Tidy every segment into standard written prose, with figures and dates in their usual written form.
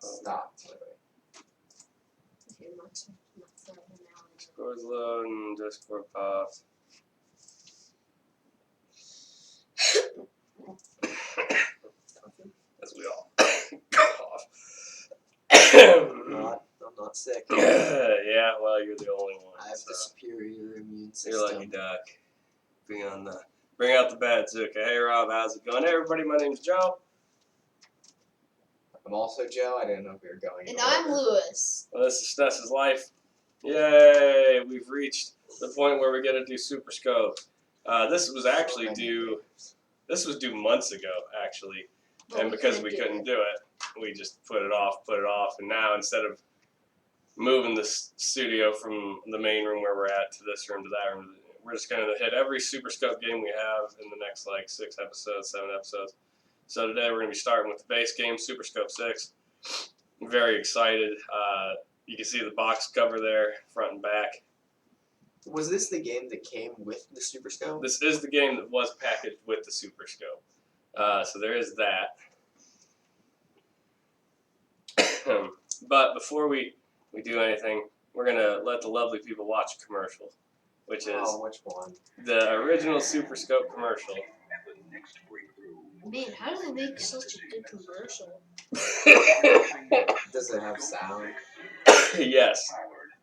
Stop. Okay, not Scores loading, Discord pops. As we all cough. I'm not sick. Yeah, well, you're the only one. I have the superior immune system. You're lucky duck. Bring out the bad Zuka. Hey Rob, how's it going? Hey everybody, my name's Joe. I'm also Joe. I didn't know if we were going. And I'm Lewis. Well, this is SNES's life. Yay! We've reached the point where we get to do Super Scope. This was actually due. This was due months ago, actually, and because we couldn't do it, we just put it off, and now instead of moving the studio from the main room where we're at to this room to that room, we're just going to hit every Super Scope game we have in the next like 6 episodes, 7 episodes. So today we're going to be starting with the base game, Super Scope 6. I'm very excited. You can see the box cover there, front and back. Was this the game that came with the Super Scope? This is the game that was packaged with the Super Scope. So there is that. But before we do anything, we're going to let the lovely people watch a commercial, which is which one? the original Super Scope commercial. Man, how do they make such a good commercial? Does it have sound? Yes.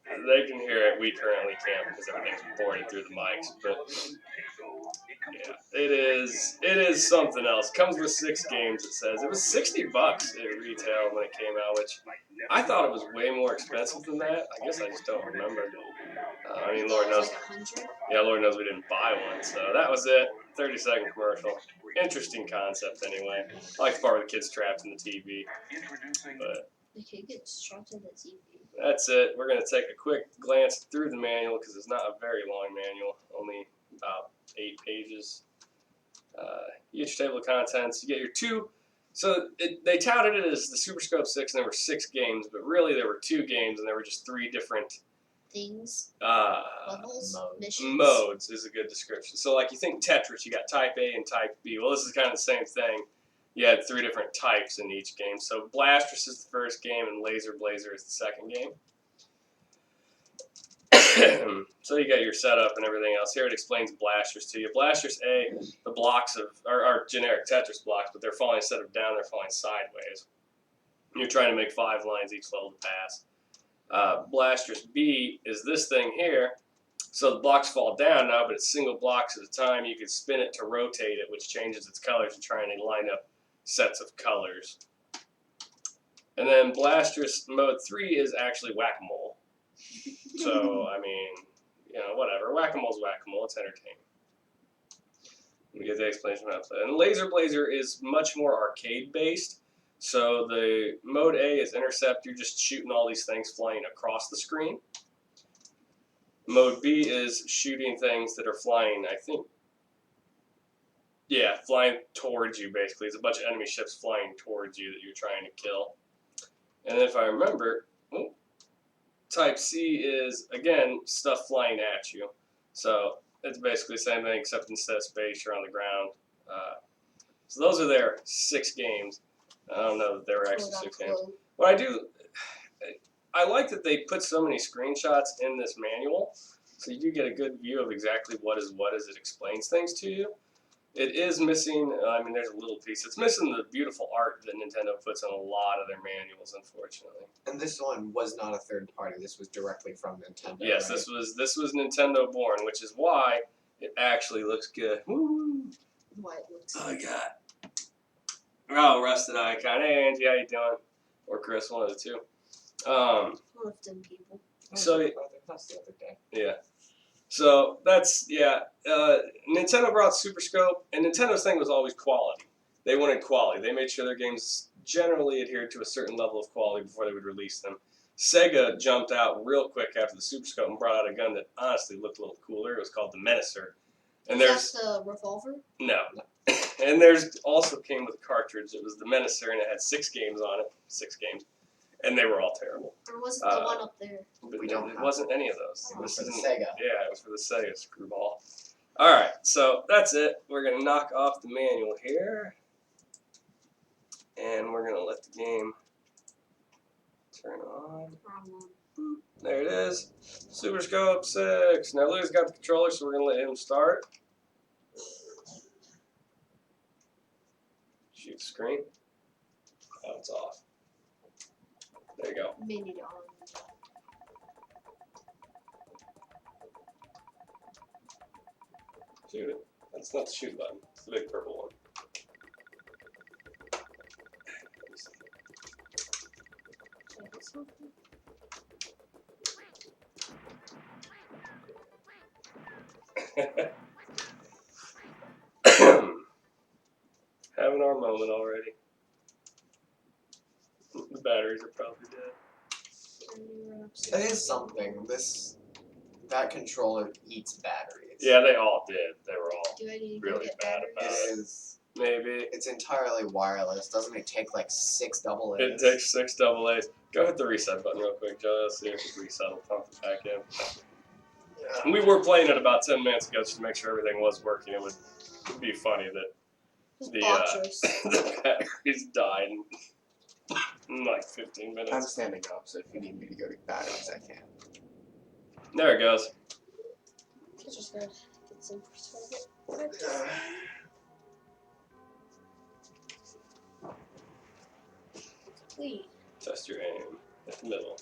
They can hear it. We currently can't because everything's boarded through the mics. But yeah, it is something else. Comes with 6 games. It says it was $60 at retail when it came out, which I thought it was way more expensive than that. I guess I just don't remember. I mean, Lord knows. Yeah, Lord knows we didn't buy one. So that was it. 30-second commercial. Interesting concept, anyway. I like the part where the kid's trapped in the TV. But The kid gets trapped in the TV. that's it. We're going to take a quick glance through the manual because it's not a very long manual, only about 8 pages. You get your table of contents. You get your 2. So they touted it as the Super Scope 6, and there were 6 games, but really there were 2 games, and there were just 3 different Things, levels, missions. modes is a good description. So like you think Tetris, you got Type A and Type B. Well, this is kind of the same thing. You had 3 different types in each game. So Blastress is the first game, and Laser Blazer is the second game. So you got your setup and everything else. Here it explains Blasters to you. Blasters A, the blocks are generic Tetris blocks, but they're falling instead of down, they're falling sideways. You're trying to make 5 lines each level to pass. Blasters B is this thing here. So the blocks fall down now, but it's single blocks at a time. You can spin it to rotate it, which changes its colors and trying to line up sets of colors. And then Blastress Mode 3 is actually Whack-A-Mole. So, I mean, you know, whatever. Whack-A-Mole's Whack-A-Mole. It's entertaining. Let me get the explanation of how to play. And Laser Blazer is much more arcade-based. So the Mode A is Intercept. You're just shooting all these things flying across the screen. Mode B is shooting things that are flying, I think, yeah, flying towards you, basically. It's a bunch of enemy ships flying towards you that you're trying to kill. And if I remember, Type C is, again, stuff flying at you. So it's basically the same thing, except instead of space, you're on the ground. So those are their 6 games. I don't know that there were actually 6 games. What I like that they put so many screenshots in this manual, so you do get a good view of exactly what is what as it explains things to you. It is missing, I mean, there's a little piece. It's missing the beautiful art that Nintendo puts on a lot of their manuals, unfortunately. And this one was not a third party. This was directly from Nintendo. Yes, right? this was Nintendo born, which is why it actually looks good. Woo! Why it looks Oh, God. Oh, Rusted Icon. Hey, Angie, how you doing? Or Chris, one of the two. lifting people. So That's the other day. yeah. So that's Nintendo brought Super Scope, and Nintendo's thing was always quality. They wanted quality. They made sure their games generally adhered to a certain level of quality before they would release them. Sega jumped out real quick after the Super Scope and brought out a gun that honestly looked a little cooler. It was called the Menacer. And Is that the revolver? No. And there's also came with a cartridge. It was the Menacer, and it had 6 games on it. 6 games. And they were all terrible. Or was it the one up there? But We don't it have wasn't any of those. It was for the isn't- Sega. Yeah, it was for the Sega screwball. Alright, so that's it. We're going to knock off the manual here. And we're going to let the game one. Wrong one. Boop. There it is. Super Scope 6. Now Lou's got the controller, so we're gonna let him start. Shoot the screen. Oh, it's off. There you go. Made it on. Shoot it. That's not the shoot button. It's the big purple one. Having our moment already. The batteries are probably dead. That is something. That controller eats batteries. Yeah, they all did. They were all Do I need to go really get bad batteries? about it. Maybe. It's entirely wireless. Doesn't it take like 6 double A's? It takes 6 double A's. Go hit the reset button real quick, Joe. Let's see if the reset will pump it back in. Yeah. We were playing it about 10 minutes ago just to make sure everything was working. It would be funny that Just the batteries died in like 15 I'm minutes. standing up, so if you need me to go get batteries, I can. There it goes. It's just gonna get some perspective. Complete. Test your aim at the middle.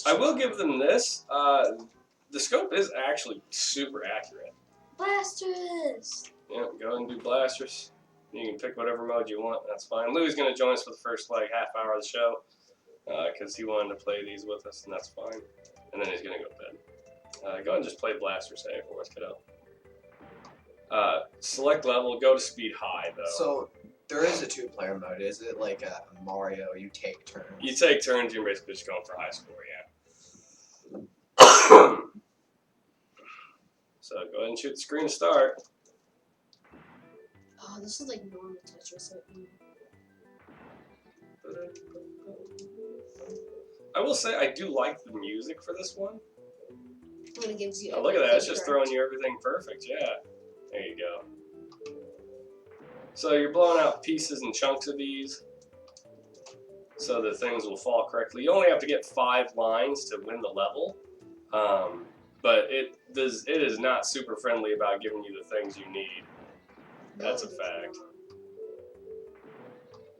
I will give them this. The scope is actually super accurate. Blasters! Yeah, go ahead and do blasters. You can pick whatever mode you want. That's fine. Lou's going to join us for the first half hour of the show because he wanted to play these with us, and that's fine. And then he's going to go to bed. Go ahead and just play blasters for us, kiddo. Select level. Go to speed high though. So there is a 2-player mode. Is it like a Mario? You take turns. You take turns. You're basically just going for high score. Yeah. So go ahead and shoot the screen to start. Oh, this is like normal Tetris. I will say I do like the music for this one. When it gives you. Oh, look at that! It's just correct. throwing you everything perfect. Yeah. There you go. So you're blowing out pieces and chunks of these so that things will fall correctly. You only have to get 5 lines to win the level, but it is not super friendly about giving you the things you need. That's a fact.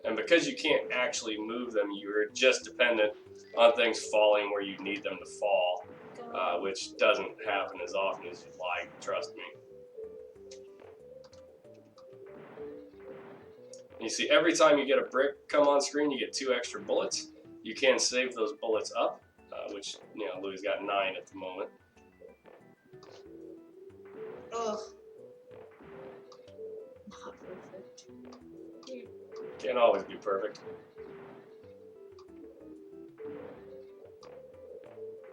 And because you can't actually move them, you're just dependent on things falling where you need them to fall, which doesn't happen as often as you'd like, trust me. And you see, every time you get a brick come on screen, you get 2 extra bullets. You can save those bullets up, which, Louis got 9 at the moment. Ugh. Not perfect. Can't always be perfect.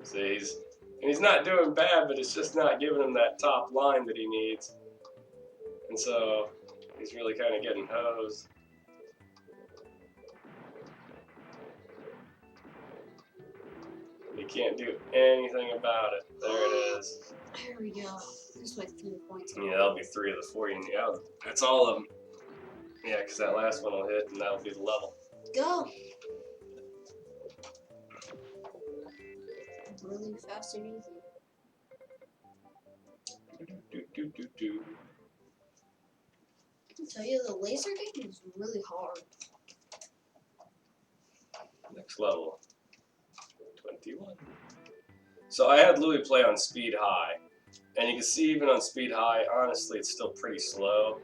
See, he's not doing bad, but it's just not giving him that top line that he needs. And so he's really kind of getting hosed. He can't do anything about it. There it is. There we go. There's my 3 points. Yeah, that'll be 3 of the 4. Yeah, that's all of them. Yeah, because that last one will hit, and that'll be the level. Go! Really fast and easy. Do. I can tell you, the laser game is really hard. Next level. 21. So I had Louis play on speed high. And you can see even on speed high, honestly, it's still pretty slow.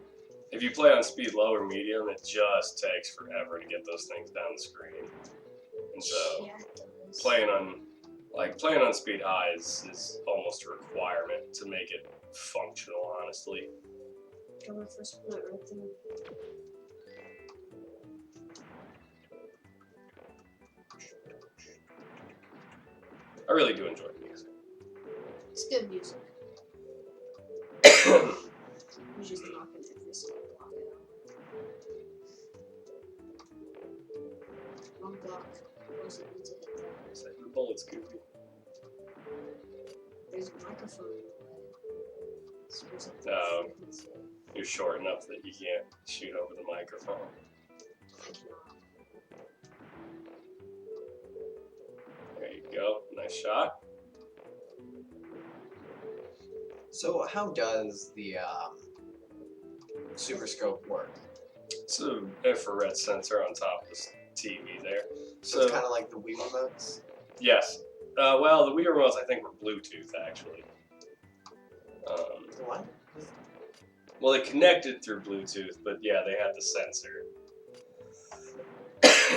If you play on speed low or medium, it just takes forever to get those things down the screen. And so Yeah, it does. playing on speed high is almost a requirement to make it functional, honestly. Got my first point right there. I really do enjoy the music. It's good music. You're just knocking every single block out. Wrong block. Was it need to hit that? Save the bullets, Goofy. There's a microphone in the way. Screws up the Oh. frequency. You're short enough that you can't shoot over the microphone. I cannot. Nice shot. So how does the Super Scope work? It's an infrared sensor on top of this TV there. So it's kind of like the Wii remotes? Yes. Well, the Wii remotes I think were Bluetooth actually. What? Well, they connected through Bluetooth, but yeah, they had the sensor.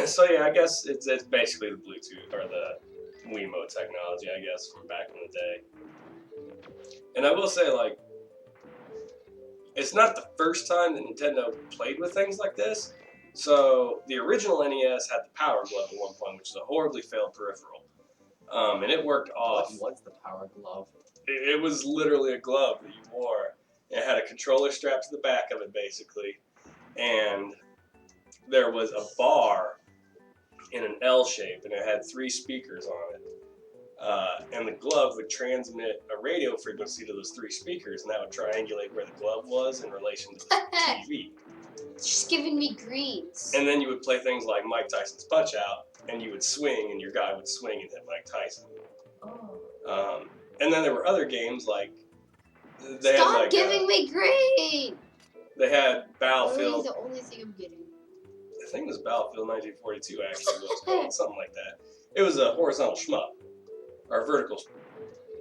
So yeah, I guess it's basically the Bluetooth or the Wiimote technology, I guess, from back in the day. And I will say, like, it's not the first time that Nintendo played with things like this. So the original NES had the Power Glove at one point, which is a horribly failed peripheral, and it worked off. What's the Power Glove? It was literally a glove that you wore. It had a controller strapped to the back of it, basically, and there was a bar in an L shape, and it had 3 speakers on it. And the glove would transmit a radio frequency to those 3 speakers, and that would triangulate where the glove was in relation to the TV. It's just giving me greens. And then you would play things like Mike Tyson's Punch Out, and you would swing, and your guy would swing and hit Mike Tyson. Oh. And then there were other games like they Stop had like giving me green. they had Literally Battlefield. the only thing I'm getting. I think it was Battlefield 1942 actually. What it was called, something like that. It was a horizontal shmup or vertical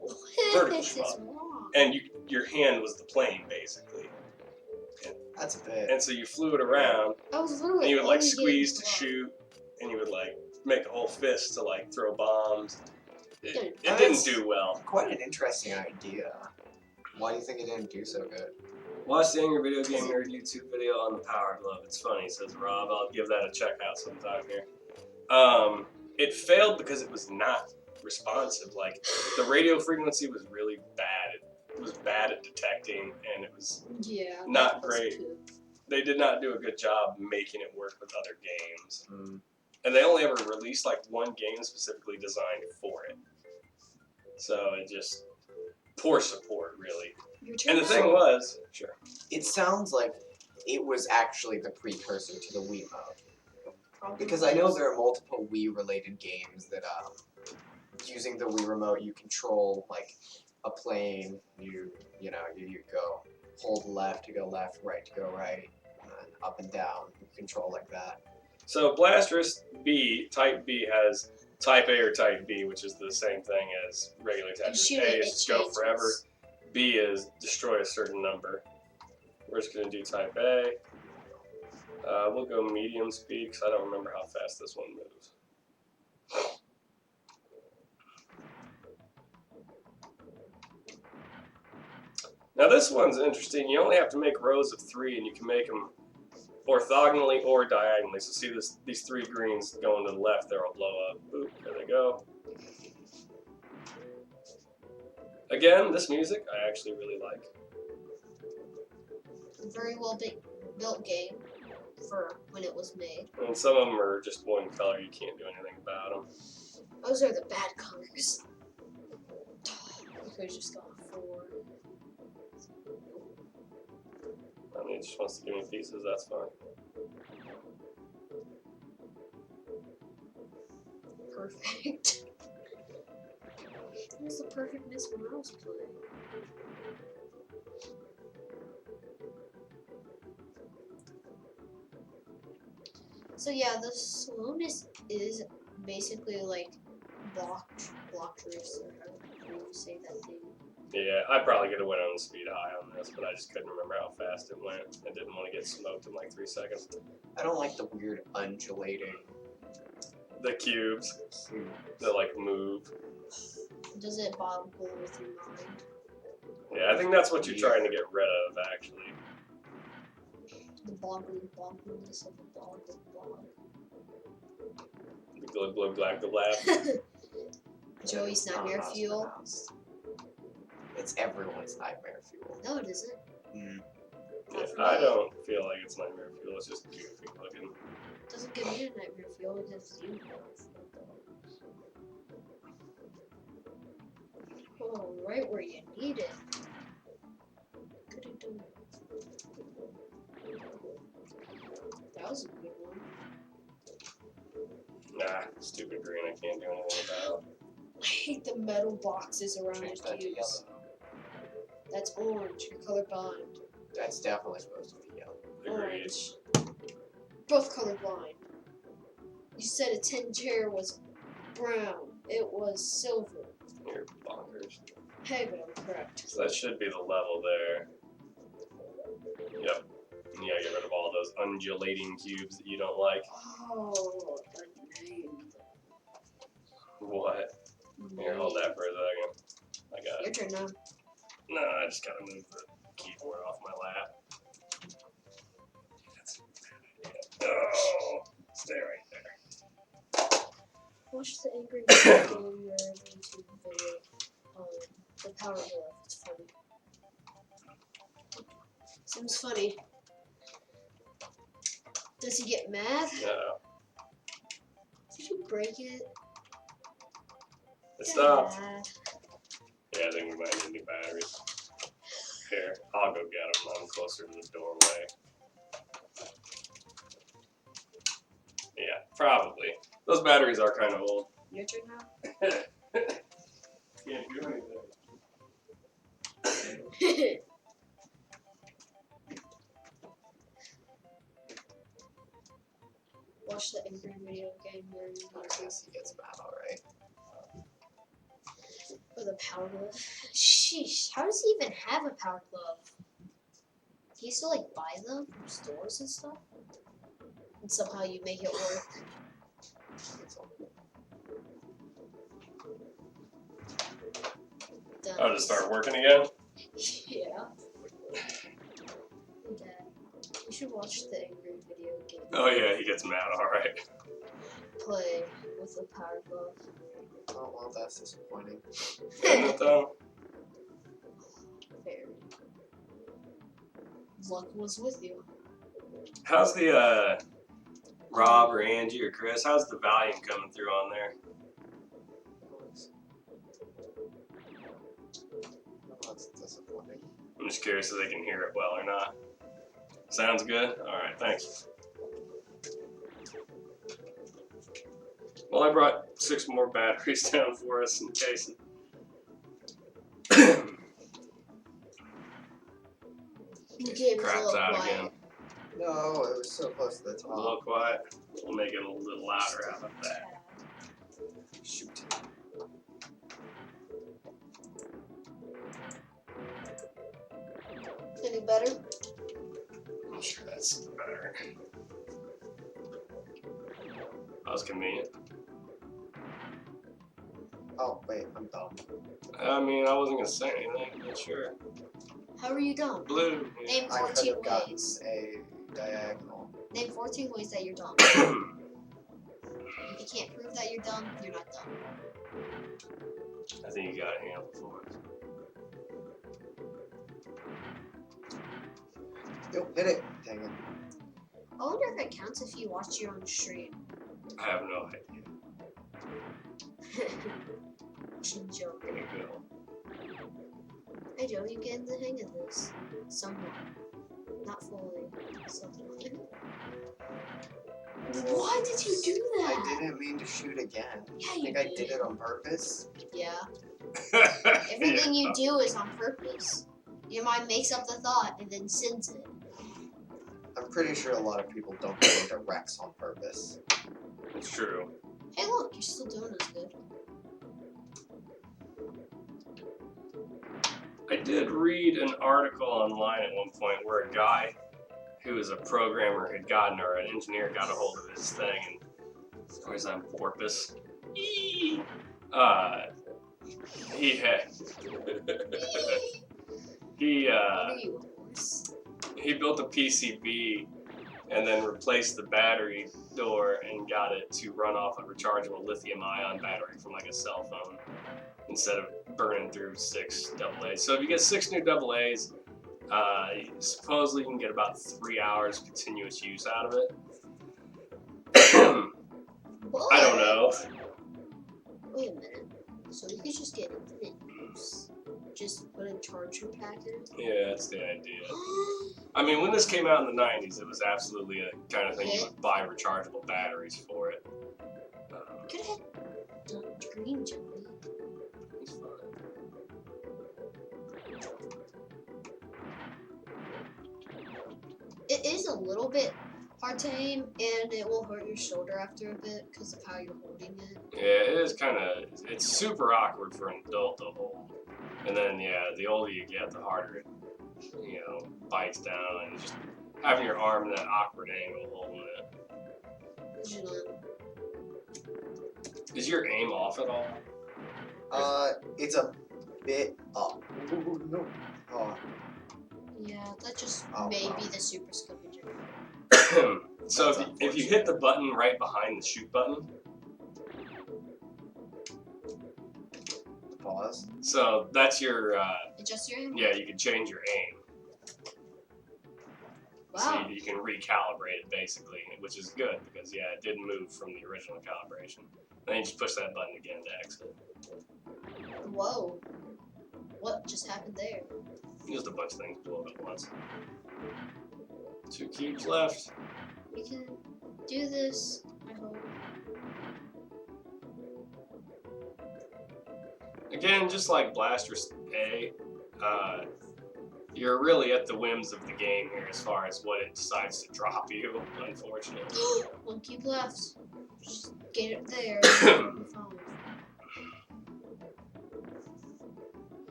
What is shmup, wrong? and your hand was the plane basically. That's a bit. And so you flew it around, I was literally and you would like only squeeze getting to wrong. shoot, and you would like make a whole fist to like throw bombs. It That's didn't do well. Quite an interesting idea. Why do you think it didn't do so good? Watch the Angry Video Game Nerd YouTube video on the Power Glove. It's funny, says Rob. I'll give that a check out sometime here. It failed because it was not responsive. Like, the radio frequency was really bad. It was bad at detecting, and it was not that was great. poop. They did not do a good job making it work with other games. Mm. And they only ever released like one game specifically designed for it. So it just poor support, really. Your turn And the now? thing was, sure. It sounds like it was actually the precursor to the Wii mode. Probably Because I know is. there are multiple Wii-related games that, using the Wii remote, you control, like, a plane. You go hold left to go left, right to go right, and then up and down. You control like that. So Blasterous B, Type B has Type A or Type B, which is the same thing as regular Tetris. shoot A it, is it go changes. forever. B is destroy a certain number. We're just going to do Type A. We'll go medium speed because I don't remember how fast this one moves. Now this one's interesting. You only have to make rows of 3, and you can make them orthogonally or diagonally. So see these 3 greens going to the left, they'll blow up. Boop, there they go. Again, this music I actually really like. Very well built game for when it was made. And some of them are just one color. You can't do anything about them. Those are the bad colors. I could have just gone for. I mean, it just wants to give me pieces. That's fine. Perfect. It was the perfectness when I was playing. So yeah, the slowness is basically like block trace, or how do you say that thing? Yeah, I probably could have went on speed high on this, but I just couldn't remember how fast it went. I didn't want to get smoked in like 3 seconds. I don't like the weird undulating The cubes, cube. they like move. Does it boggle with your mind? Yeah, I think that's what you're trying to get rid of, actually. The boggliness of the bog. The glug glug glag the lab. Joey's I don't know nightmare how it's fuel. pronounced. It's everyone's nightmare fuel. No, it isn't. Mm. Yeah, Not for I me. don't feel like it's nightmare fuel. It's just goofy looking. It doesn't give me a nightmare fuel. It gives you one. Oh, right where you need it. Could've done it. That was a good one. Nah, stupid green. I can't do anything about. I hate the metal boxes around Change the that to cubes. yellow. That's orange. You're colorblind. That's definitely supposed to be yellow. Agreed. Orange. Both colorblind. You said a tin chair was brown. It was silver. You're bonkers. Hey, but I'm correct. So that should be the level there. Yep. You gotta get rid of all those undulating cubes that you don't like. Oh, the name. What? Here, hold that for a second. I got Your it. turn now. No, I just gotta move the keyboard off my lap. That's a bad idea. Oh, stay right there. Watch the angry video game your YouTube video on the power glove. It's funny. Seems funny. Does he get mad? No, Did you break it? it stopped. Dad. Yeah, I think we might need new batteries. Here, I'll go get them. I'm closer to the doorway. Yeah, probably. Those batteries are kind of old. Your turn now. Can't do anything. Watch the angry video game your I YouTube guess he gets mad, alright. with a power glove. Sheesh, how does he even have a power glove? He used to like buy them from stores and stuff? And somehow you make it work. Done. Oh, to start working again? Yeah. Hey, Dad, you should watch the angry video game. Oh yeah, he gets mad, alright. Play with a power glove. Oh, well, that's disappointing. Isn't it though? Very. Luck was with you. How's the, Rob or Angie or Chris, how's the volume coming through on there? That's disappointing. I'm just curious if they can hear it well or not. Sounds good? Alright, thanks. Well, I brought 6 more batteries down for us in case. The game is a Craps little out quiet. again. No, it was so close to the A top. little quiet. We'll make it a little louder. How about that? Shoot. Any better? I'm sure that's better. That was convenient. Oh, wait, I'm dumb. I mean, I wasn't gonna say anything, but sure. How are you dumb? Blue. Name I could 14 have gotten ways. a diagonal. Name 14 ways that you're dumb. Yeah. If you can't prove that you're dumb, you're not dumb. I think you got it handled for us. Yo, hit it. Dang it. I wonder if it counts if you watch your own stream. I have no idea. Joke. There you go. Hey Joe, you getting the hang of this? Somewhat. Not fully. Something. Why did you do that? I didn't mean to shoot again. Yeah, I you think I did it on purpose. Yeah. Everything you do is on purpose. Your mind makes up the thought and then sends it. I'm pretty sure a lot of people don't go into wrecks on purpose. It's true. Hey look, you're still doing as good. I did read an article online at one point where a guy who was a programmer had gotten, or an engineer got a hold of his thing, and always on porpoise. He had he What are you, a horse? he built a PCB and then replaced the battery door and got it to run off a rechargeable lithium-ion battery from like a cell phone instead of burning through 6 AA's. So if you get 6 new AA's, supposedly you can get about 3 hours continuous use out of it. I don't know. Wait a minute. So you could just get infinite use. Just put a charger pack in? Yeah, that's the idea. I mean, when this came out in the 90s, it was absolutely a kind of thing you would buy rechargeable batteries for it. Could have had green jelly. is a little bit hard to aim, and it will hurt your shoulder after a bit because of how you're holding it. Yeah, it is kind of. It's super awkward for an adult to hold. And then, yeah, the older you get, the harder it, bites down, and just having your arm in that awkward angle holding it. Is your aim off at all? It's a bit up. Ooh, no. Oh. Yeah, that just Oh, may wow. be the super scavenger. So if you hit the button right behind the shoot button, Pause. so that's your, Adjust your aim? yeah, you can change your aim. Wow. So you can recalibrate it basically, which is good because, yeah, it didn't move from the original calibration. Then you just push that button again to exit. Whoa. What just happened there? Just a bunch of things blew up at once. 2 cubes left. We can do this, I hope. Again, just like Blaster's A, you're really at the whims of the game here as far as what it decides to drop you, unfortunately. 1 cube left. Just get it there.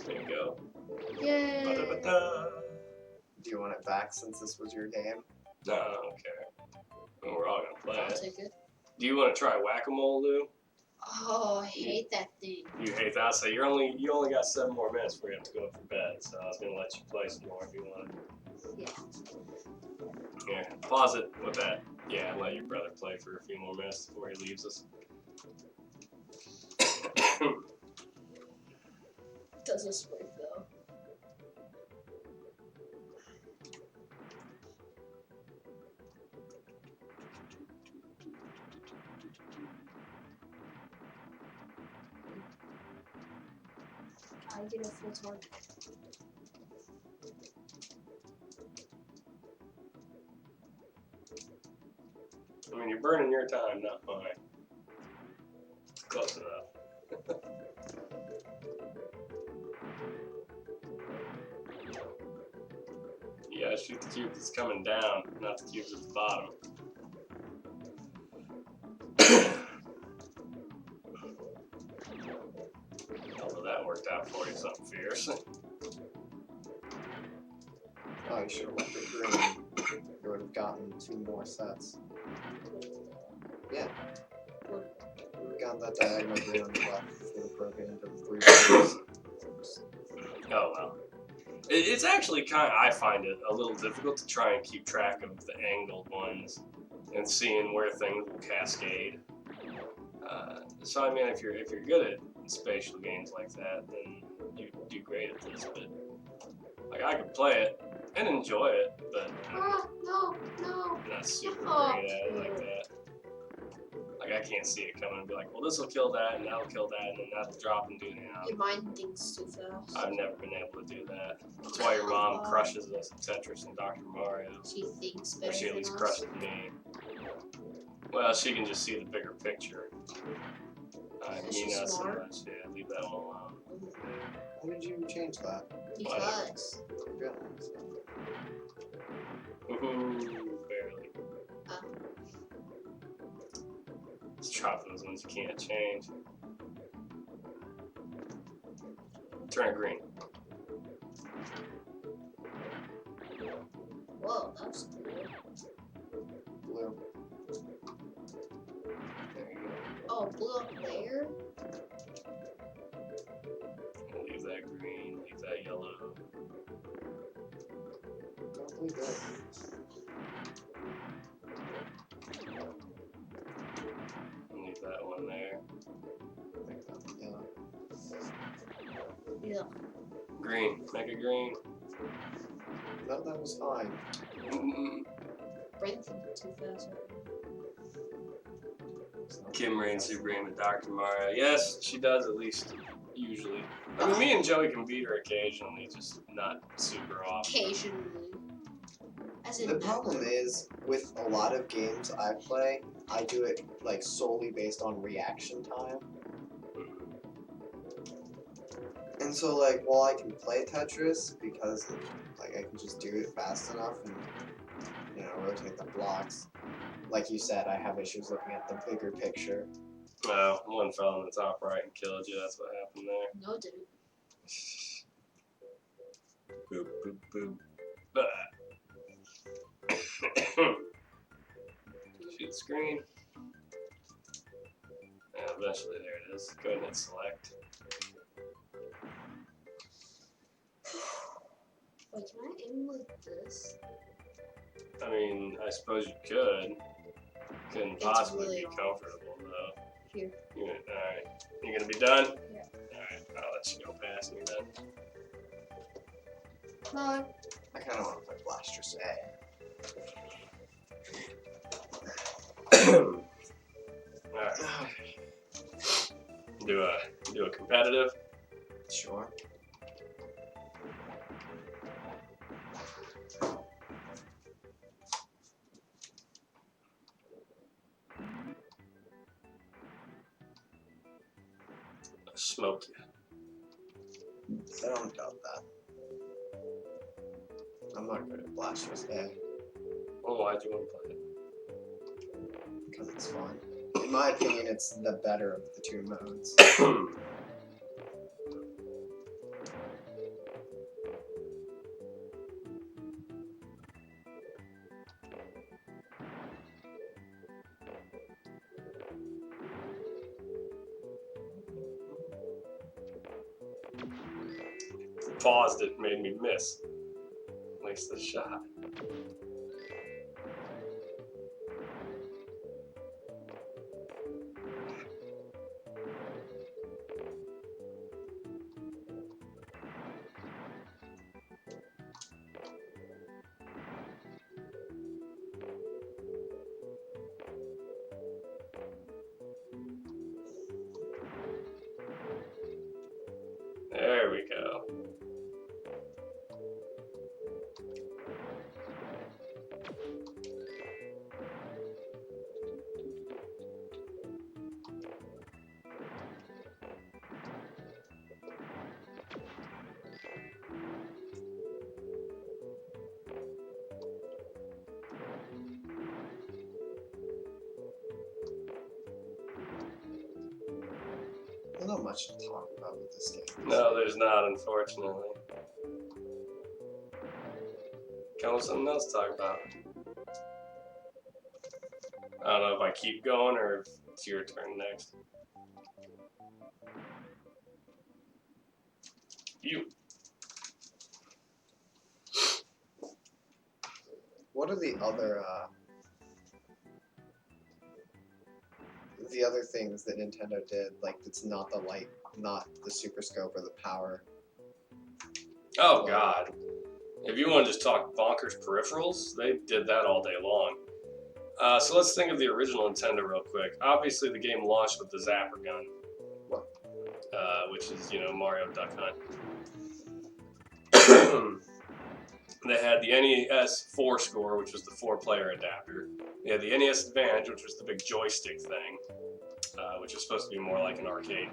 There you go. Yay! Ba-da-ba-da. Do you want it back since this was your game? No, I don't care. We're all gonna play I'll it. take it. Do you want to try Whack-A-Mole, Lou? Oh, I hate that thing. You hate that, so you only got 7 more minutes before you have to go for bed. So I was gonna let you play some more if you want. Yeah. Yeah, pause it with that. Yeah, let your brother play for a few more minutes before he leaves us. Does this work though? I get a full target. I mean, you're burning your time, not mine. Close enough. You gotta shoot the cube that's coming down, not the cubes at the bottom. Although that worked out for you something fierce. Oh, you should have left it green. You would have gotten 2 more sets. Yeah. You would have gotten that diagonal green on the left would have broken into the 3 blues. Oh well. It's actually I find it a little difficult to try and keep track of the angled ones and seeing where things will cascade. So I mean, if you're good at spatial games like that, then you do great at this. But like I could play it and enjoy it, but No. I'm not super Oh, great at it like that. Like I can't see it coming and be like, well, this will kill that, and that'll kill that, and then that'll drop and do that. Your mind thinks too fast. I've never been able to do that. That's why your mom crushes us at Tetris and Dr. Mario. She thinks Or better she at than least us. crushes me. Well, she can just see the bigger picture. Is Me she not so smart? much. Yeah, leave that one alone. Why did you change that? Because. Goodness. Woohoo, barely. Ah. It's chopping those ones you can't change. Turn it green. Whoa, that was cool. Blue. There you go. Oh, blue up there? Leave that green, leave that yellow. Don't leave that. Leave that one there. Yeah. Yeah. Green, make it green. No, that was fine. Brain thinking too fast. Kim reigns supreme with Dr. Mario. Yes, she does at least, usually. I mean, me and Joey can beat her occasionally, just not super often. Occasionally. As in The problem is, with a lot of games I play, I do it like solely based on reaction time. And so, like, while I can play Tetris because, like, I can just do it fast enough and, you know, rotate the blocks. Like you said, I have issues looking at the bigger picture. No, one fell on the top right and killed you. That's what happened there. No, it didn't. Boop, boop, boop. Shoot screen. And eventually, there it is. Go ahead and hit select. Wait, can I aim like this? I mean, I suppose you could. Couldn't It's possibly really be hard. comfortable, though. Here. Alright. You gonna be done? Yeah. Alright, I'll let you go past me then. No. I kind of want to play Blasters A. Alright. Do a competitive. Sure. Smoke you. I don't doubt that. I'm not good at Blasters A Oh, why'd you want to play because it's fun. In my opinion, it's the better of the two modes. it? Paused it, made me miss. Waste the shot. There we go. There's not much to talk about with this game. No, there's not, unfortunately. Come with something else to talk about. I don't know if I keep going or if it's your turn next. You. What are the other things that Nintendo did? Like, it's not the light, not the Super Scope or the power. Oh, God. If you want to just talk bonkers peripherals, they did that all day long. So let's think of the original Nintendo real quick. Obviously, the game launched with the Zapper gun. What? Which is, you know, Mario Duck Hunt. They had the NES 4-score, which was the 4-player adapter. They had the NES Advantage, which was the big joystick thing, which was supposed to be more like an arcade,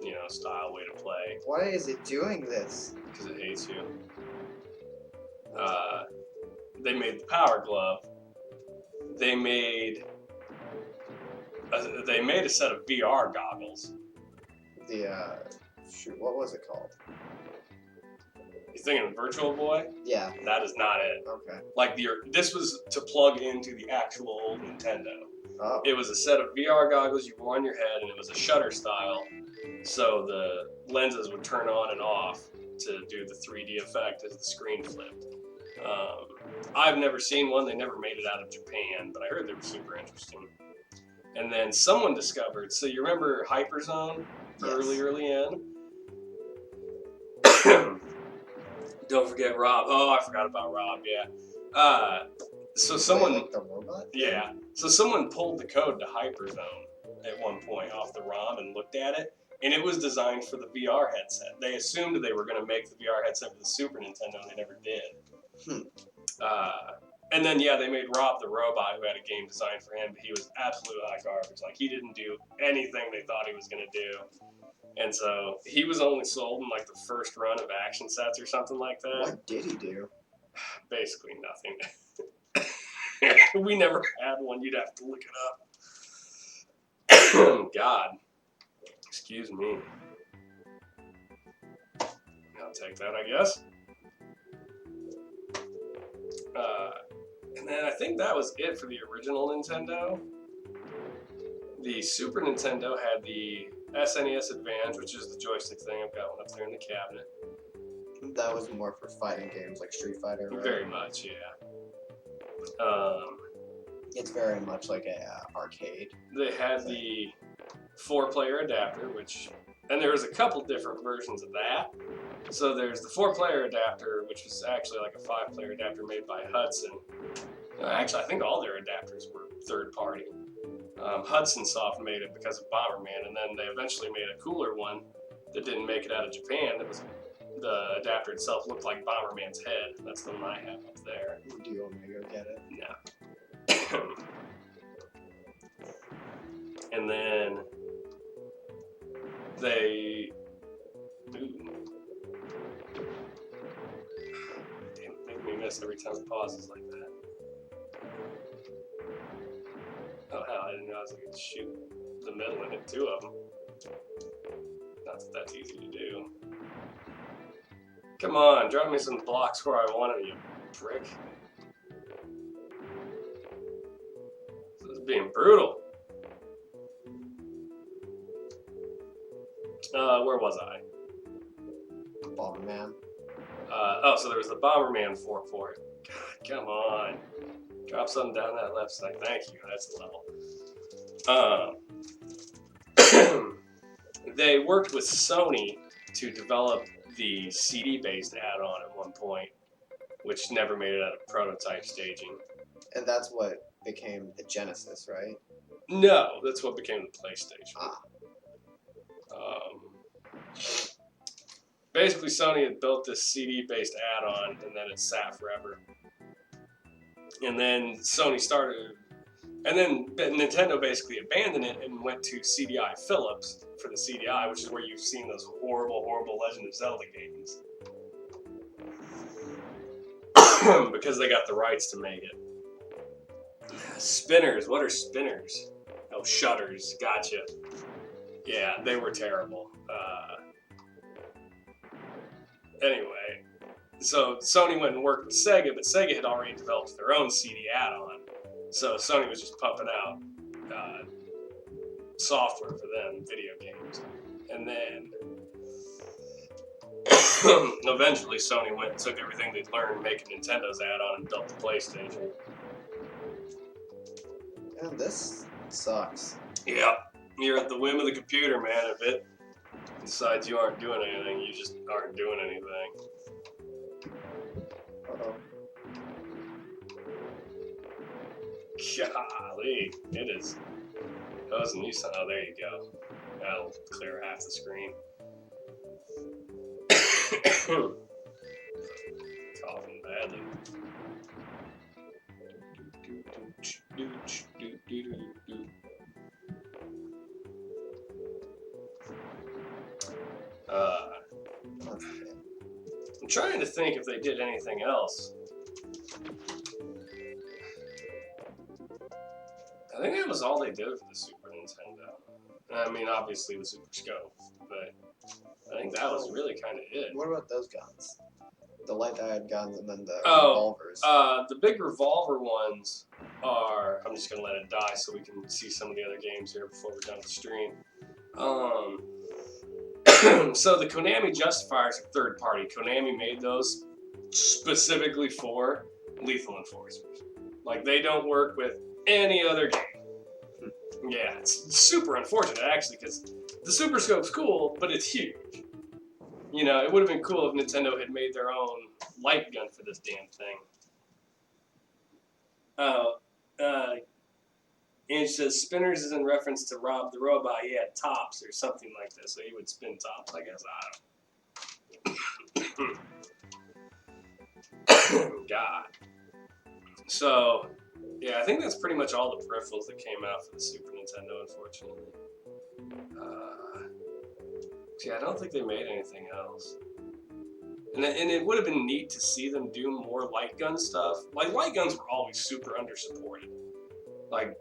you know, style way to play. Why is it doing this? Because it hates you. They made the Power Glove. They made a set of VR goggles. Shoot, what was it called? You thinking Virtual Boy? Yeah. That is not it. Okay. Like this was to plug into the actual old Nintendo. Oh. It was a set of VR goggles you wore on your head, and it was a shutter style, so the lenses would turn on and off to do the 3D effect as the screen flipped. I've never seen one. They never made it out of Japan, but I heard they were super interesting. And then someone discovered, so you remember Hyperzone? Yes. Early in? Don't forget Rob. Oh, I forgot about Rob, yeah. So someone... Wait, like the robot? Yeah. So someone pulled the code to Hyperzone at one point off the ROM and looked at it, and it was designed for the VR headset. They assumed they were going to make the VR headset for the Super Nintendo, and they never did. And then, yeah, they made Rob the Robot, who had a game designed for him, but he was absolute hot garbage. Like, he didn't do anything they thought he was going to do. And so, he was only sold in, like, the first run of action sets or something like that. What did he do? Basically nothing. We never had one. You'd have to look it up. God. Excuse me. I'll take that, I guess. And then I think that was it for the original Nintendo. The Super Nintendo had the SNES Advance, which is the joystick thing. I've got one up there in the cabinet. That was more for fighting games like Street Fighter, right? Very much, yeah. It's very much like a arcade. They had the 4-player adapter, and there was a couple different versions of that. So there's the 4-player adapter, which was actually like a 5-player adapter made by Hudson. Actually, I think all their adapters were third-party. Hudson Soft made it because of Bomberman, and then they eventually made a cooler one that didn't make it out of Japan. The adapter itself looked like Bomberman's head. That's the one I have up there. Do you want me to go get it? No. And then they... Ooh. Damn, make me miss every time it pauses like that. Oh hell, I didn't realize I could shoot the middle and hit 2 of them. Not that that's easy to do. Come on, drop me some blocks where I want them, you prick. This is being brutal. Where was I? Bomberman. So there was the Bomberman fork for it. God, come on. Drop something down that left side. Thank you. That's the level. They worked with Sony to develop the CD-based add-on at one point, which never made it out of prototype staging. And that's what became the Genesis, right? No, that's what became the PlayStation. Ah. Basically, Sony had built this CD-based add-on, and then it sat forever. And then Sony started, and then Nintendo basically abandoned it and went to CDI Philips for the CDI, which is where you've seen those horrible, horrible Legend of Zelda games. Because they got the rights to make it. Spinners, what are spinners? Oh, shutters, gotcha. Yeah, they were terrible. Anyway, so Sony went and worked with Sega, but Sega had already developed their own CD add-on. So Sony was just pumping out software for them, video games. And then eventually Sony went and took everything they'd learned making Nintendo's add-on and built the PlayStation. And this sucks. Yep. You're at the whim of the computer, man. If it decides you aren't doing anything, you just aren't doing anything. Uh-oh. Golly, it is. Oh, there you go. That'll clear half the screen. Coughing badly. I'm trying to think if they did anything else. I think that was all they did for the Super Nintendo. I mean, obviously the Super Scope, but I think that was really kind of it. What about those guns? The light diode guns and then the Oh, revolvers. The big revolver ones are... I'm just going to let it die so we can see some of the other games here before we're done with the stream. So the Konami Justifiers are third party. Konami made those specifically for Lethal Enforcers. Like, they don't work with any other game. Yeah, it's super unfortunate, actually, because the Super Scope's cool, but it's huge. You know, it would have been cool if Nintendo had made their own light gun for this damn thing. And it says spinners is in reference to Rob the Robot. He had tops or something like this, so he would spin tops, I guess. I don't know. God. So, yeah, I think that's pretty much all the peripherals that came out for the Super Nintendo, unfortunately. See, I don't think they made anything else. And it would have been neat to see them do more light gun stuff. Like, light guns were always super under-supported. Like,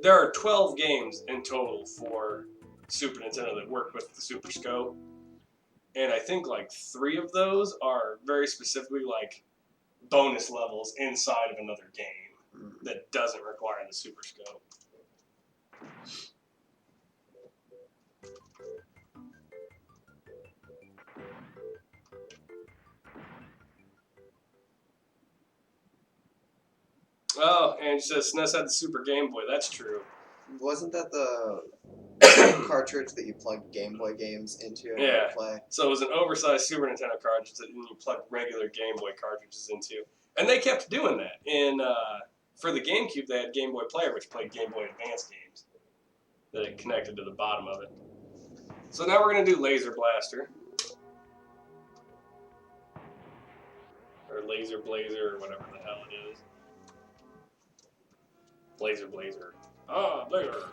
there are 12 games in total for Super Nintendo that work with the Super Scope. And I think, like, 3 of those are very specifically, like, bonus levels inside of another game that doesn't require the Super Scope. Oh, and it says SNES had the Super Game Boy. That's true. Wasn't that the cartridge that you plugged Game Boy games into and Yeah. play? So it was an oversized Super Nintendo cartridge that you plugged regular Game Boy cartridges into. And they kept doing that. For the GameCube, they had Game Boy Player, which played Game Boy Advance games that it connected to the bottom of it. So now we're going to do Laser Blaster. Or Laser Blazer, or whatever the hell it is. Laser Blazer. Ah, Blazer.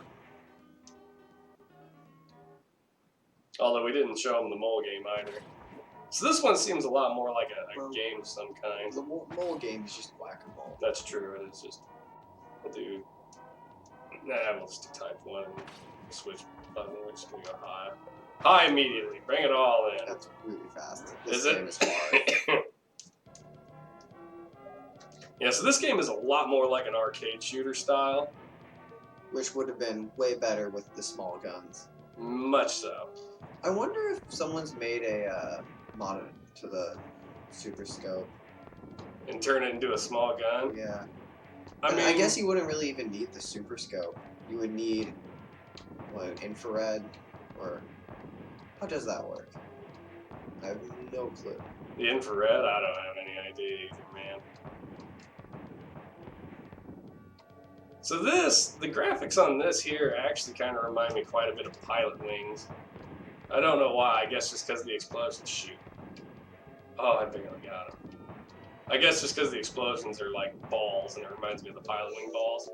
Although we didn't show them the mole game either. So this one seems a lot more like a game of some kind. The mole game is just whack-a-mole. That's true. It's just we'll do. Nah, we'll just do type 1 and switch button. We're just gonna go high. High immediately. Bring it all in. That's really fast. Is This it? game is hard. Yeah, so this game is a lot more like an arcade shooter style. Which would have been way better with the small guns. Much so. I wonder if someone's made a mod to the Super Scope. And turn it into a small gun. Yeah. I mean, I guess you wouldn't really even need the Super Scope. You would need, what, infrared? Or how does that work? I have no clue. the infrared, I don't have any idea either, man. So the graphics on this here actually kind of remind me quite a bit of Pilot Wings. I don't know why. I guess just because the explosions shoot. Oh, I think I got him. I guess just because the explosions are like balls, and it reminds me of the Pilot Wing balls.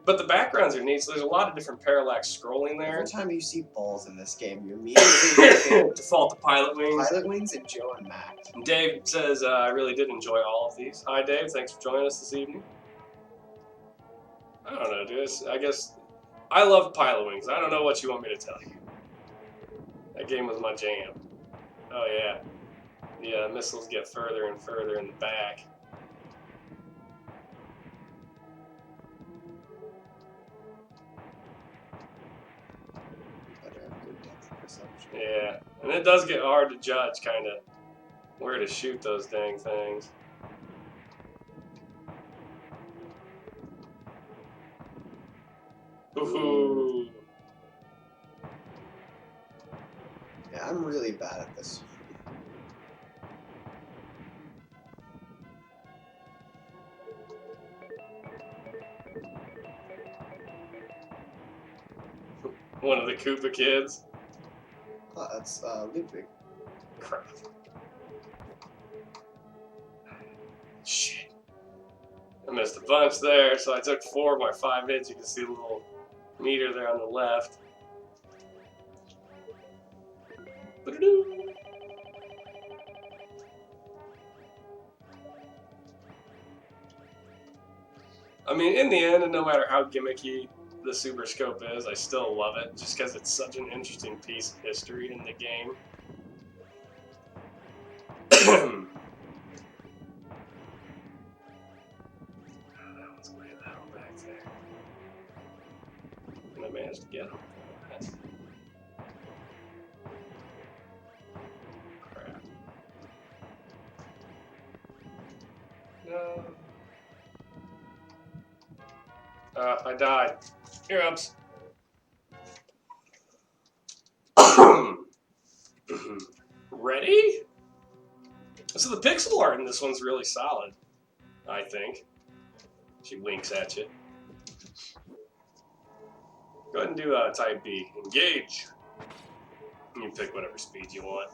But the backgrounds are neat, so there's a lot of different parallax scrolling there. Every time you see balls in this game, you immediately Default to Pilot Wings. Pilot Wings and Joe and Mac. Dave says, I really did enjoy all of these. Hi, Dave. Thanks for joining us this evening. I don't know, dude. I guess I love Pilot Wings. I don't know what you want me to tell you. That game was my jam. Oh, yeah. The missiles get further and further in the back. Better have good depth perception. Yeah. And it does get hard to judge, kind of, where to shoot those dang things. Ooh. Yeah, I'm really bad at this. One of the Koopa kids. Oh, that's Ludwig. Crap. Shit. I missed a bunch there, so I took 4 of my 5 hits. You can see the little meter there on the left. Ba-da-doo. I mean, in the end, and no matter how gimmicky the Super Scope is, I still love it, just because it's such an interesting piece of history in the game. That one's way the hell back there. And I managed to get him. Crap. No. I died. Here ups. Ready? So the pixel art in this one's really solid, I think. She winks at you. Go ahead and do type B. Engage. You can pick whatever speed you want.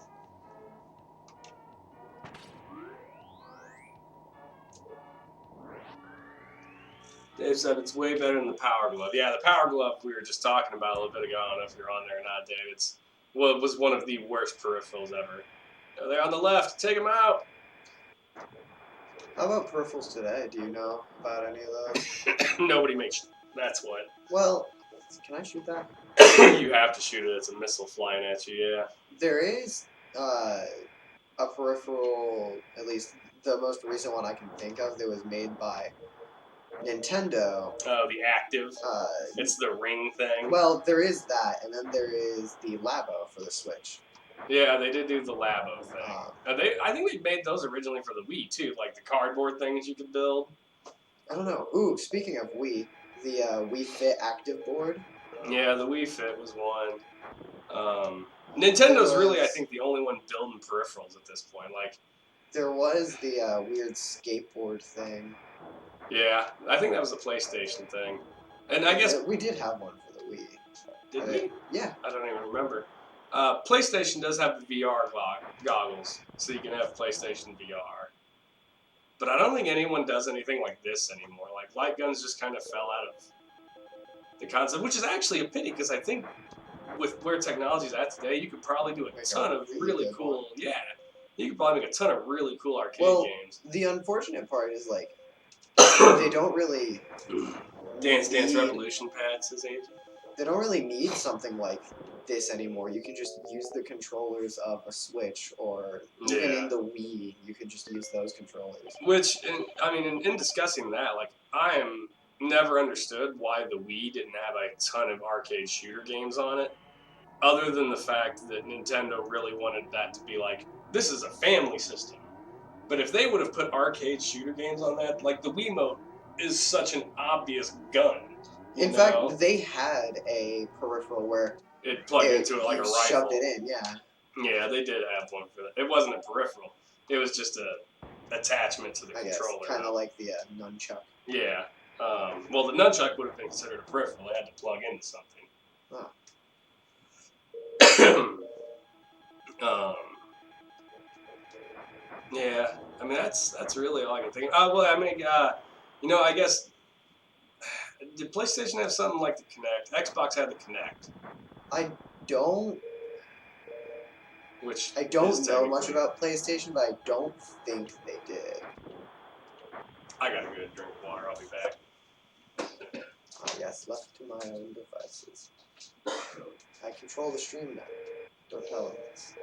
Dave said it's way better than the Power Glove. Yeah, the Power Glove we were just talking about a little bit ago. I don't know if you're on there or not, Dave. It was one of the worst peripherals ever. They're on the left. Take them out. How about peripherals today? Do you know about any of those? Nobody makes. That's what. Well, can I shoot that? You have to shoot it. It's a missile flying at you. Yeah. There is a peripheral, at least the most recent one I can think of, that was made by Nintendo. Oh, the active. It's the ring thing. Well, there is that, and then there is the Labo for the Switch. Yeah, they did do the Labo thing. I think they made those originally for the Wii too, like the cardboard things you could build. I don't know. Ooh, speaking of Wii, the Wii Fit Active Board. Yeah, the Wii Fit was one. Nintendo's really, I think, the only one building peripherals at this point. Like, there was the weird skateboard thing. Yeah, I think that was a PlayStation thing. And I guess we did have one for the Wii. Did we? Yeah. I don't even remember. PlayStation does have the VR goggles, so you can have PlayStation VR. But I don't think anyone does anything like this anymore. Like, light guns just kind of fell out of the concept, which is actually a pity, because I think with where technology's at today, you could probably do a ton of really cool... Yeah, you could probably make a ton of really cool arcade games. The unfortunate part is, like, they don't really... Dance Revolution pad, says Age. They don't really need something like this anymore. You can just use the controllers of a Switch, or even in the Wii, you could just use those controllers. Which, in discussing that, like, I am never understood why the Wii didn't have a ton of arcade shooter games on it, other than the fact that Nintendo really wanted that to be like, this is a family system. But if they would have put arcade shooter games on that, like, the Wiimote is such an obvious gun. In fact, they had a peripheral where it plugged into it like a rifle. Shoved it in, yeah. Yeah, they did have one for that. It wasn't a peripheral. It was just a attachment to the controller. Kind of like the nunchuck. Yeah. Well, the nunchuck would have been considered a peripheral. They had to plug into something. Oh. Yeah. I mean, that's really all I can think of. Well, I mean, I guess... Did PlayStation have something like the Kinect? Xbox had the Kinect. I don't know much about PlayStation, but I don't think they did. I gotta go drink water. I'll be back. Yes, left to my own devices. I control the stream now. Don't tell them this.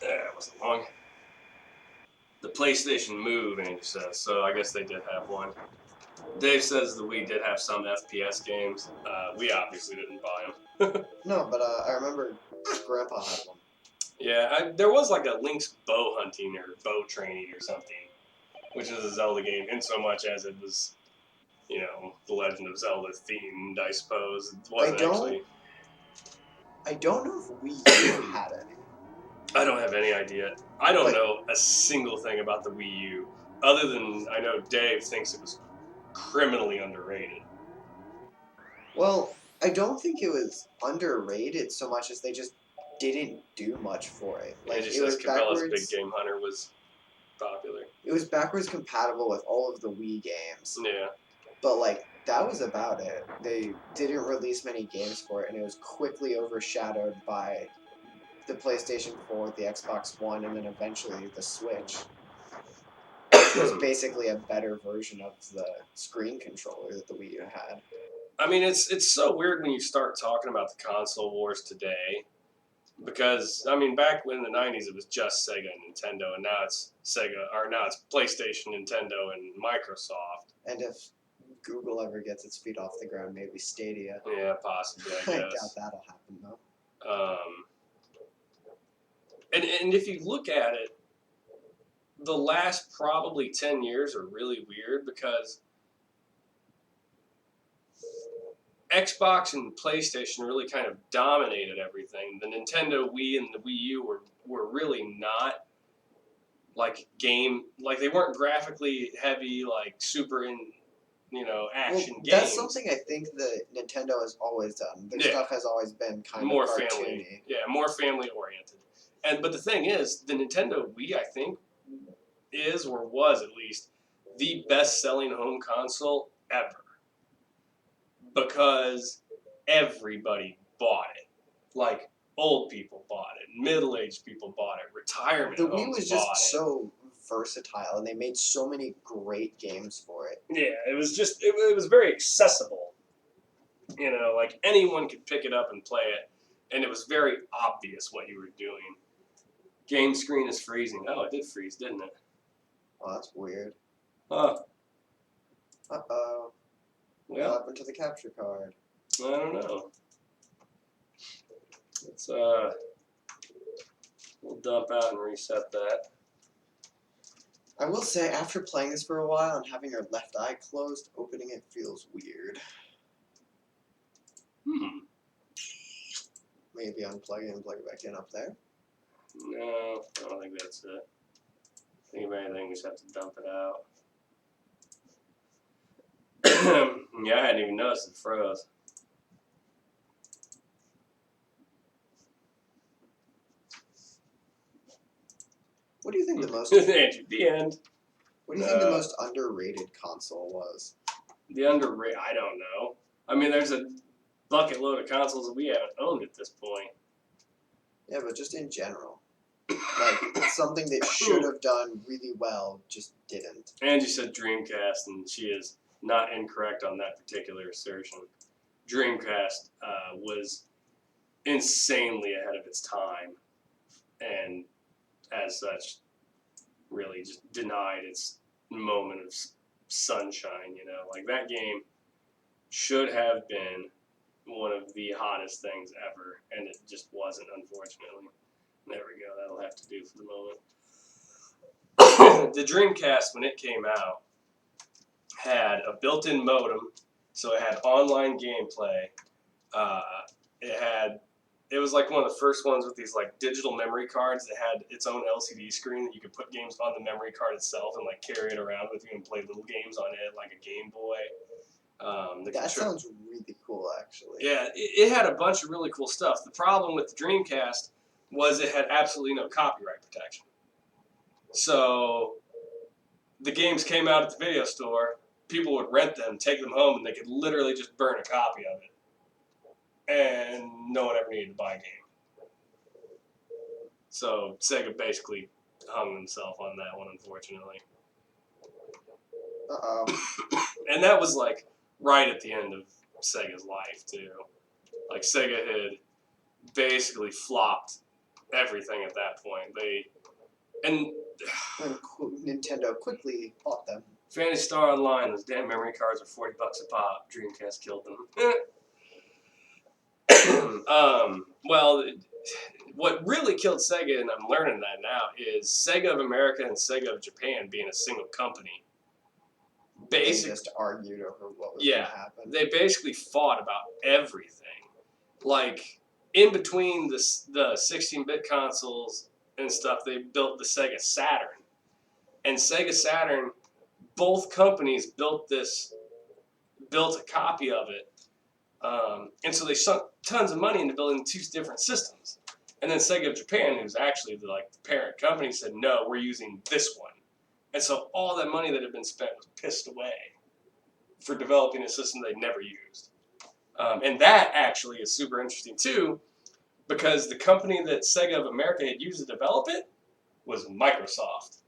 That wasn't long. The PlayStation Move, Andrew says, so I guess they did have one. Dave says the Wii did have some FPS games. We obviously didn't buy them. No, but I remember Grandpa had one. Yeah, there was like a Link's bow hunting or bow training or something, which is a Zelda game, in so much as it was, the Legend of Zelda themed, I suppose. It wasn't I don't know if Wii U had any. I don't have any idea. I don't know a single thing about the Wii U, other than I know Dave thinks it was criminally underrated. Well, I don't think it was underrated so much as they just didn't do much for it. Like, it just Cabela's Big Game Hunter was popular. It was backwards compatible with all of the Wii games. Yeah. But, that was about it. They didn't release many games for it, and it was quickly overshadowed by the PlayStation 4, the Xbox One, and then eventually the Switch. It was basically a better version of the screen controller that the Wii U had. I mean, it's so weird when you start talking about the console wars today, because back in the 90s it was just Sega and Nintendo, and now it's PlayStation, Nintendo, and Microsoft. And if Google ever gets its feet off the ground, maybe Stadia. Yeah, possibly. I doubt that'll happen though. And if you look at it, the last probably 10 years are really weird, because Xbox and PlayStation really kind of dominated everything. The Nintendo Wii and the Wii U were were really not like they weren't graphically heavy, like super action games. That's something I think that Nintendo has always done. Their stuff has always been kind more of cartoony. family, more family oriented. But the thing is, the Nintendo Wii, I think, is or was at least the best selling home console ever, because everybody bought it. Like, old people bought it, middle-aged people bought it, retirement The homes Wii was bought just it. so versatile, and they made so many great games for it. Yeah, it was just it was very accessible. Like anyone could pick it up and play it, and it was very obvious what you were doing. Game screen is freezing. Oh, it did freeze, didn't it? Oh, that's weird. Huh. Uh-oh. What Well, happened to the capture card? I don't know. Let's we'll dump out and reset that. I will say, after playing this for a while and having your left eye closed, opening it feels weird. Maybe unplug it and plug it back in up there. No, I don't think that's it. I think if anything, we just have to dump it out. Yeah, I hadn't even noticed it froze. What do you think the most? Andrew, the end. What do you think the most underrated console was? The underrated? I don't know. I mean, there's a bucket load of consoles that we haven't owned at this point. Yeah, but just in general. Like, something that should have done really well, just didn't. Angie said Dreamcast, and she is not incorrect on that particular assertion. Dreamcast was insanely ahead of its time, and as such, really just denied its moment of sunshine. Like that game should have been one of the hottest things ever, and it just wasn't, unfortunately. There we go. That'll have to do for the moment. The Dreamcast, when it came out, had a built-in modem, so it had online gameplay. It was like one of the first ones with these like digital memory cards that had its own LCD screen that you could put games on the memory card itself and like carry it around with you and play little games on it, like a Game Boy. That sounds really cool, actually. Yeah, it had a bunch of really cool stuff. The problem with the Dreamcast was it had absolutely no copyright protection. So the games came out at the video store, people would rent them, take them home, and they could literally just burn a copy of it. And no one ever needed to buy a game. So Sega basically hung themselves on that one, unfortunately. Uh-oh. And that was like right at the end of Sega's life, too. Like, Sega had basically flopped everything at that point. And Nintendo quickly bought them. Phantasy Star Online, those damn memory cards are $40 a pop. Dreamcast killed them. Well, what really killed Sega, and I'm learning that now, is Sega of America and Sega of Japan being a single company. They just argued over what was going to happen. They basically fought about everything. Like, in between the 16-bit consoles and stuff, they built the Sega Saturn. And Sega Saturn, both companies built a copy of it. And so they sunk tons of money into building two different systems. And then Sega of Japan, who's actually the parent company, said, no, we're using this one. And so all that money that had been spent was pissed away for developing a system they never used. And that actually is super interesting too, because the company that Sega of America had used to develop it was Microsoft.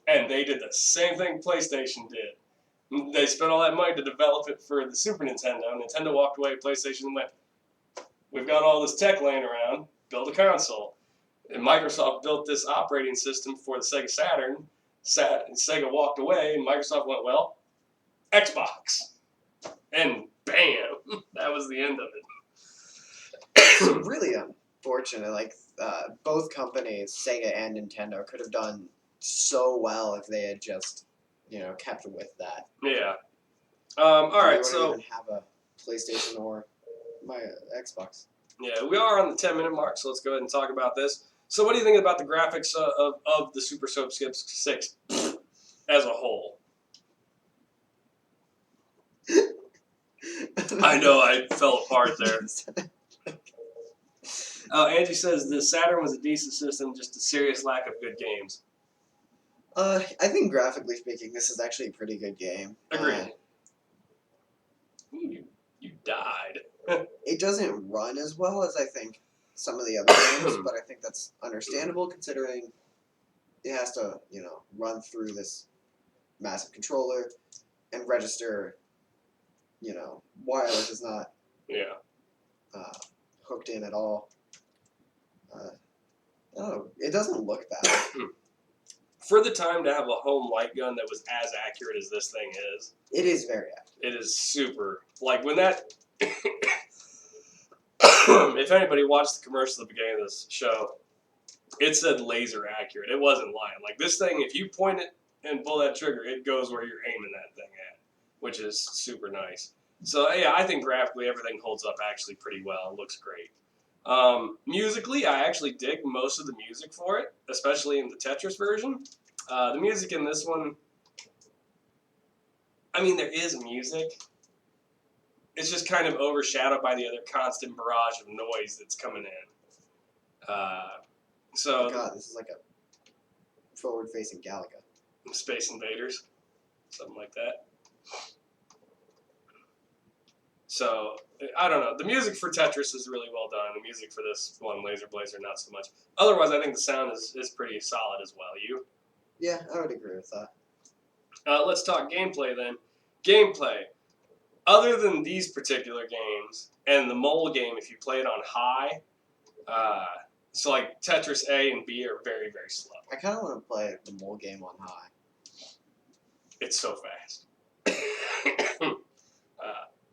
And they did the same thing PlayStation did. They spent all that money to develop it for the Super Nintendo. Nintendo walked away, PlayStation went, we've got all this tech laying around, build a console. And Microsoft built this operating system for the Sega Saturn. Sega walked away, and Microsoft went, well, Xbox. And bam, that was the end of it. It's really unfortunate. Like, both companies, Sega and Nintendo, could have done so well if they had just, kept with that. Yeah. All right, so... even have a PlayStation or my Xbox. Yeah, we are on the 10-minute mark, so let's go ahead and talk about this. So what do you think about the graphics of the Super Scope 6 as a whole? I know I fell apart there. Angie says the Saturn was a decent system, just a serious lack of good games. I think graphically speaking, this is actually a pretty good game. Agreed. You died. It doesn't run as well as I think some of the other games, but I think that's understandable considering it has to, run through this massive controller and register, wireless is not hooked in at all. It doesn't look bad. For the time to have a home light gun that was as accurate as this thing is. It is very accurate. It is super. Like, when that... if anybody watched the commercial at the beginning of this show, it said laser accurate. It wasn't lying. Like, this thing, if you point it and pull that trigger, it goes where you're aiming that thing at, which is super nice. So, yeah, I think graphically everything holds up actually pretty well. It looks great. Musically, I actually dig most of the music for it, especially in the Tetris version. The music in this one, I mean, there is music. It's just kind of overshadowed by the other constant barrage of noise that's coming in. Oh God, this is like a forward-facing Galaga. Space Invaders, something like that. So, I don't know. The music for Tetris is really well done. The music for this one, Laser Blazer, not so much. Otherwise, I think the sound is pretty solid as well. You? Yeah, I would agree with that. Let's talk gameplay then. Gameplay. Other than these particular games, and the mole game, if you play it on high, so like Tetris A and B are very, very slow. I kind of want to play the mole game on high. It's so fast.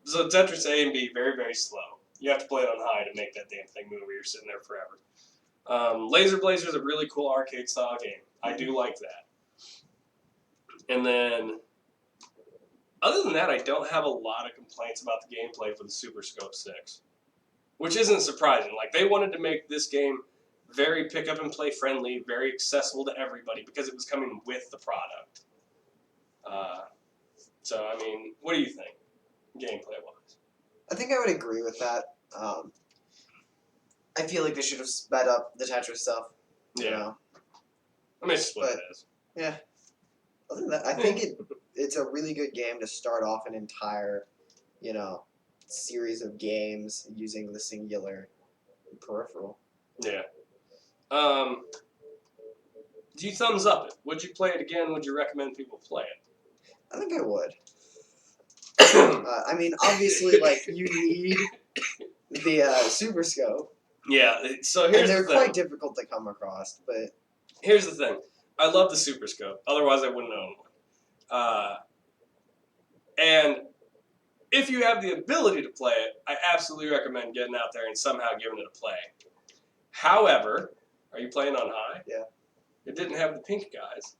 So Tetris A and B, very, very slow. You have to play it on high to make that damn thing move or you're sitting there forever. Laser Blazer is a really cool arcade-style game. I do like that. And then, other than that, I don't have a lot of complaints about the gameplay for the Super Scope 6. Which isn't surprising. Like, they wanted to make this game very pick-up-and-play friendly, very accessible to everybody, because it was coming with the product. So, I mean, what do you think, gameplay-wise? I think I would agree with that. I feel like they should have sped up the Tetris stuff. Yeah. You know? I mean, it's just what it is. Yeah. Other than that, I think it's a really good game to start off an entire, series of games using the singular peripheral. Yeah. Do you thumbs up it? Would you play it again? Would you recommend people play it? I think I would. I mean, obviously, you need the Super Scope. Yeah, so here's they're the thing. quite difficult to come across, but... Here's the thing. I love the Super Scope. Otherwise, I wouldn't own one. And if you have the ability to play it, I absolutely recommend getting out there and somehow giving it a play. However, are you playing on high? Yeah. It didn't have the pink guys.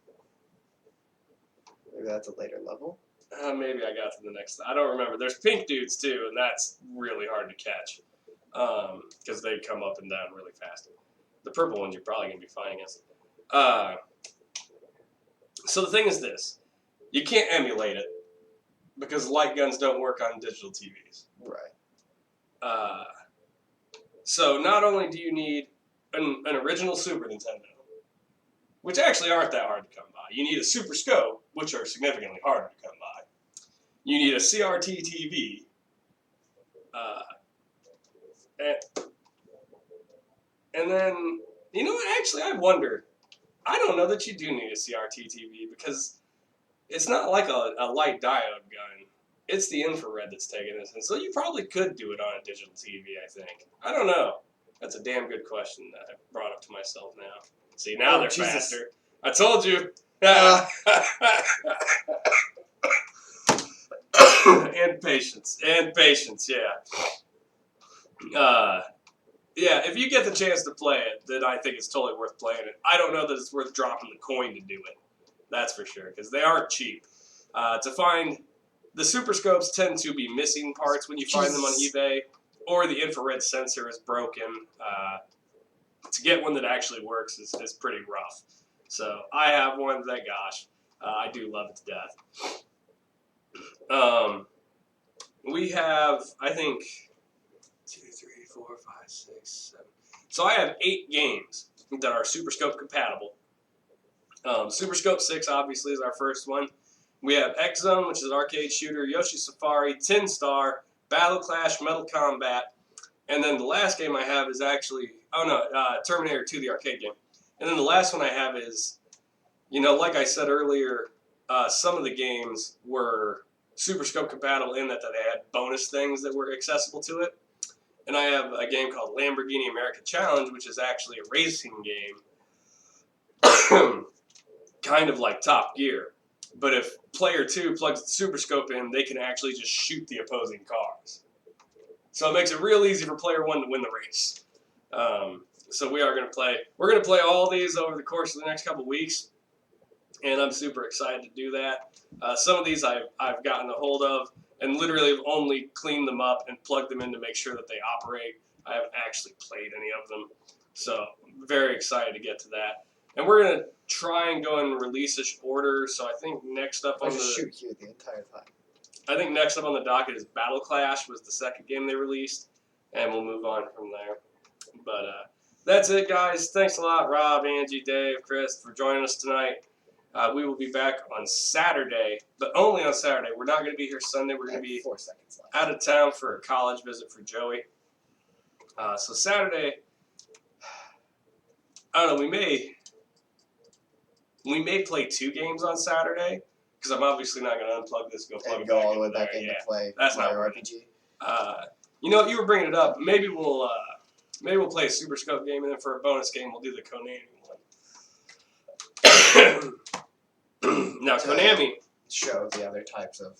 Maybe that's a later level. Maybe I got to the next. I don't remember. There's pink dudes too, and that's really hard to catch because they come up and down really fast. The purple ones you're probably going to be fighting against. So the thing is this. You can't emulate it because light guns don't work on digital TVs. Right. So not only do you need an original Super Nintendo, which actually aren't that hard to come by. You need a Super Scope, which are significantly harder to come by. You need a CRT TV. And then, you know what, actually, I wonder. I don't know that you do need a CRT TV because it's not like a light diode gun. It's the infrared that's taking this. And so you probably could do it on a digital TV, I think. I don't know. That's a damn good question that I brought up to myself now. See, now they're Jesus. faster. I told you. And patience, yeah. Yeah, if you get the chance to play it, then I think it's totally worth playing it. I don't know that it's worth dropping the coin to do it. That's for sure, because they aren't cheap. To find the Super Scopes tend to be missing parts when you find them on eBay, or the infrared sensor is broken. to get one that actually works is pretty rough. So I have one that, gosh, I do love it to death. We have, I think, 2, 3, 4, 5, 6, 7. So I have 8 games that are Super Scope compatible. Super Scope 6 obviously is our first one. We have X Zone, which is an arcade shooter, Yoshi Safari, Tin Star, Battle Clash, Metal Combat, and then the last game I have is actually Terminator 2, the arcade game. And then the last one I have is, like I said earlier, some of the games were Super Scope compatible in that they had bonus things that were accessible to it. And I have a game called Lamborghini America Challenge, which is actually a racing game, kind of like Top Gear. But if player 2 plugs the Super Scope in, they can actually just shoot the opposing cars. So it makes it real easy for player 1 to win the race. So we're going to play all these over the course of the next couple weeks, and I'm super excited to do that. Some of these I've gotten a hold of and literally have only cleaned them up and plugged them in to make sure that they operate. I haven't actually played any of them, so I'm very excited to get to that. And we're going to try and go in release-ish order, so I think next up on the... shoot you the entire time. I think next up on the docket is Battle Clash, was the second game they released, and we'll move on from there. But that's it, guys. Thanks a lot, Rob, Angie, Dave, Chris, for joining us tonight. We will be back on Saturday, but only on Saturday. We're not going to be here Sunday. We're going to be 4 seconds left. out of town for a college visit for Joey. So Saturday, I don't know, we may play 2 games on Saturday, because I'm obviously not going to unplug this and go plug And it go back all the way into back there. in to Yeah, play that's not Mario worth it. RPG. You know what, you were bringing it up. Maybe we'll play a Super Scope game, and then for a bonus game, we'll do the Konami one. Now, Konami... Show the other types of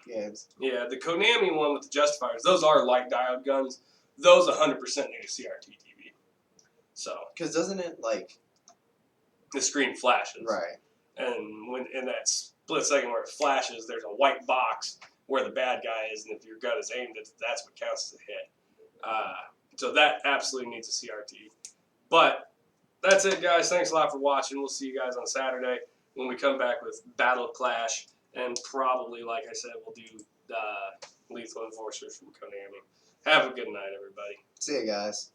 games. Yeah, the Konami one with the Justifiers, those are light diode guns. Those 100% need a CRT TV. So... Because doesn't it, like... The screen flashes. Right. And when in that split second where it flashes, there's a white box where the bad guy is, and if your gun is aimed, that's what counts as a hit. So that absolutely needs a CRT. But that's it, guys. Thanks a lot for watching. We'll see you guys on Saturday when we come back with Battle Clash, and probably, like I said, we'll do Lethal Enforcers from Konami. Have a good night, everybody. See you guys.